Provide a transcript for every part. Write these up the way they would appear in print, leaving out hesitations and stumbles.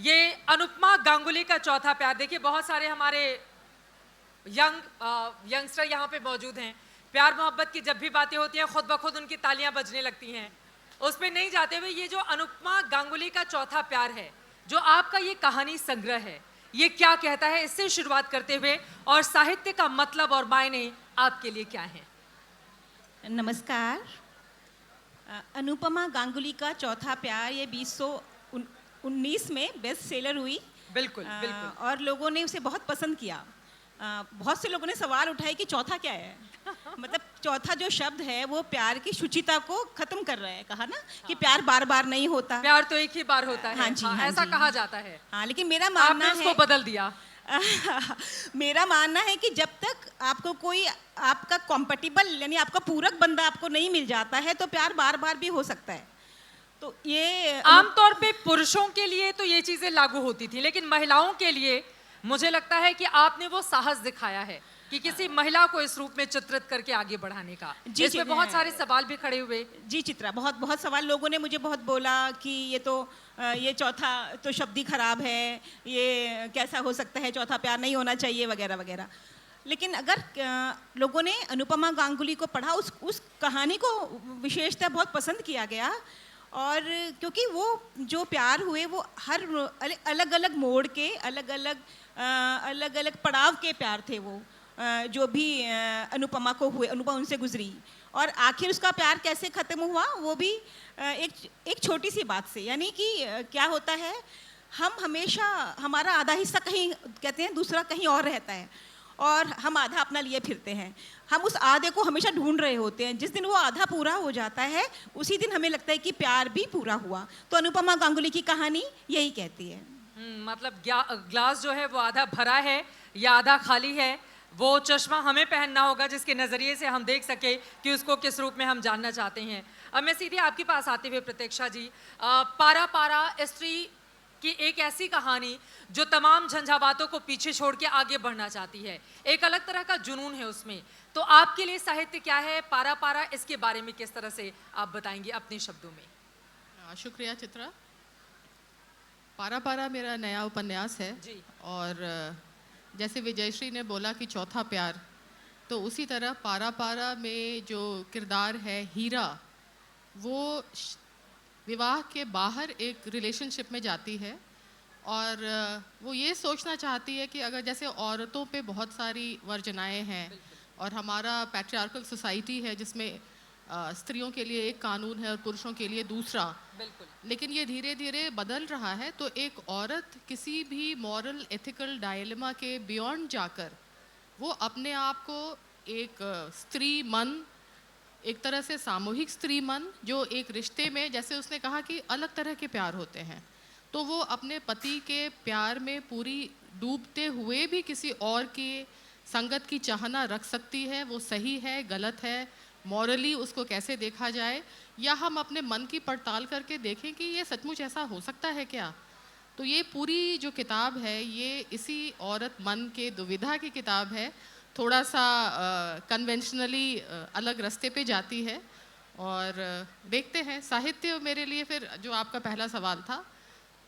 ये अनुपमा गांगुली का चौथा प्यार। देखिए बहुत सारे हमारे यंगस्टर यहाँ पे मौजूद हैं। प्यार मोहब्बत की जब भी बातें होती हैं खुद ब खुद उनकी तालियां बजने लगती हैं। उस पे नहीं जाते हुए ये जो अनुपमा गांगुली का चौथा प्यार है, जो आपका ये कहानी संग्रह है, ये क्या कहता है, इससे शुरुआत करते हुए, और साहित्य का मतलब और मायने आपके लिए क्या है? नमस्कार। अनुपमा गांगुली का चौथा प्यार ये 2019 में बेस्ट सेलर हुई। बिल्कुल बिल्कुल। और लोगों ने उसे बहुत पसंद किया। बहुत से लोगों ने सवाल उठाए कि चौथा क्या है। मतलब चौथा जो शब्द है वो प्यार की शुचिता को खत्म कर रहा है। कहा ना कि प्यार बार बार नहीं होता, प्यार तो एक ही बार होता है। हाँ जी, हाँ ऐसा जी। कहा जाता है। हाँ, लेकिन मेरा मानना आपने उसको है बदल दिया। मेरा मानना है कि जब तक आपको कोई आपका कॉम्पेटिबल यानी आपका पूरक बंदा आपको नहीं मिल जाता है तो प्यार बार बार भी हो सकता है। तो ये आमतौर पे पुरुषों के लिए तो ये चीजें लागू होती थी, लेकिन महिलाओं के लिए मुझे लगता है कि आपने वो साहस दिखाया है कि किसी महिला को इस रूप में चित्रित करके आगे बढ़ाने का। इसमें बहुत सारे सवाल भी खड़े हुए। जी चित्रा, बहुत बहुत सवाल लोगों ने मुझे बहुत बोला कि ये चौथा तो शब्द ही खराब है, ये कैसा हो सकता है, चौथा प्यार नहीं होना चाहिए वगैरह वगैरह। लेकिन अगर लोगों ने अनुपमा गांगुली को पढ़ा, उस कहानी को विशेषतः बहुत पसंद किया गया। और क्योंकि वो जो प्यार हुए वो हर अलग अलग मोड़ के अलग अलग पड़ाव के प्यार थे वो, जो भी अनुपमा को हुए, अनुपमा उनसे गुजरी और आखिर उसका प्यार कैसे ख़त्म हुआ वो भी एक छोटी सी बात से। यानी कि क्या होता है, हम हमेशा हमारा आधा हिस्सा कहीं, कहते हैं दूसरा कहीं और रहता है और हम आधा अपना लिए फिरते हैं। हम उस आधे को हमेशा ढूंढ रहे होते हैं। जिस दिन वो आधा पूरा हो जाता है उसी दिन हमें लगता है कि प्यार भी पूरा हुआ। तो अनुपमा गांगुली की कहानी यही कहती है। मतलब ग्लास जो है वो आधा भरा है या आधा खाली है, वो चश्मा हमें पहनना होगा जिसके नज़रिए से हम देख सके कि उसको किस रूप में हम जानना चाहते हैं। अब मैं सीधे आपके पास आते हुए प्रतीक्षा जी, पारा पारा स्त्री की एक ऐसी कहानी जो तमाम झंझावातों को पीछे छोड़ के आगे बढ़ना चाहती है, एक अलग तरह का जुनून है उसमें। तो आपके लिए साहित्य क्या है, पारा पारा, इसके बारे में किस तरह से आप बताएंगे अपने शब्दों में? शुक्रिया चित्रा। पारा पारा मेरा नया उपन्यास है जी। और जैसे विजयश्री ने बोला कि चौथा प्यार, तो उसी तरह पारा पारा में जो किरदार है हीरा, वो विवाह के बाहर एक रिलेशनशिप में जाती है और वो ये सोचना चाहती है कि अगर जैसे औरतों पे बहुत सारी वर्जनाएं हैं और हमारा पैट्रियार्कल सोसाइटी है जिसमें स्त्रियों के लिए एक कानून है और पुरुषों के लिए दूसरा, लेकिन ये धीरे धीरे बदल रहा है। तो एक औरत किसी भी मॉरल एथिकल डायलेमा के बियॉन्ड जाकर वो अपने आप को एक स्त्री मन, एक तरह से सामूहिक स्त्री मन, जो एक रिश्ते में, जैसे उसने कहा कि अलग तरह के प्यार होते हैं, तो वो अपने पति के प्यार में पूरी डूबते हुए भी किसी और की संगत की चाहना रख सकती है। वो सही है, गलत है, मॉरली उसको कैसे देखा जाए, या हम अपने मन की पड़ताल करके देखें कि ये सचमुच ऐसा हो सकता है क्या। तो ये पूरी जो किताब है ये इसी औरत मन के दुविधा की किताब है। थोड़ा सा कन्वेंशनली अलग रास्ते पे जाती है और देखते हैं। साहित्य मेरे लिए, फिर जो आपका पहला सवाल था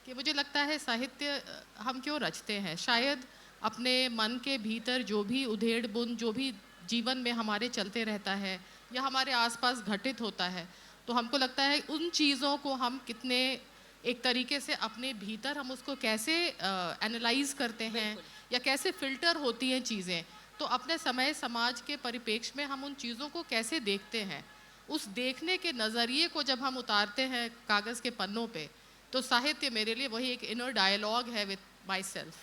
कि मुझे लगता है साहित्य हम क्यों रचते हैं, शायद अपने मन के भीतर जो भी उधेड़ बुन, जो भी जीवन में हमारे चलते रहता है या हमारे आसपास घटित होता है, तो हमको लगता है उन चीज़ों को हम कितने एक तरीके से अपने भीतर हम उसको कैसे एनालाइज करते हैं या कैसे फिल्टर होती हैं चीज़ें, तो अपने समय समाज के परिप्रेक्ष्य में हम उन चीज़ों को कैसे देखते हैं, उस देखने के नज़रिए को जब हम उतारते हैं कागज़ के पन्नों पे, तो साहित्य मेरे लिए वही एक इनर डायलॉग है विद माई सेल्फ।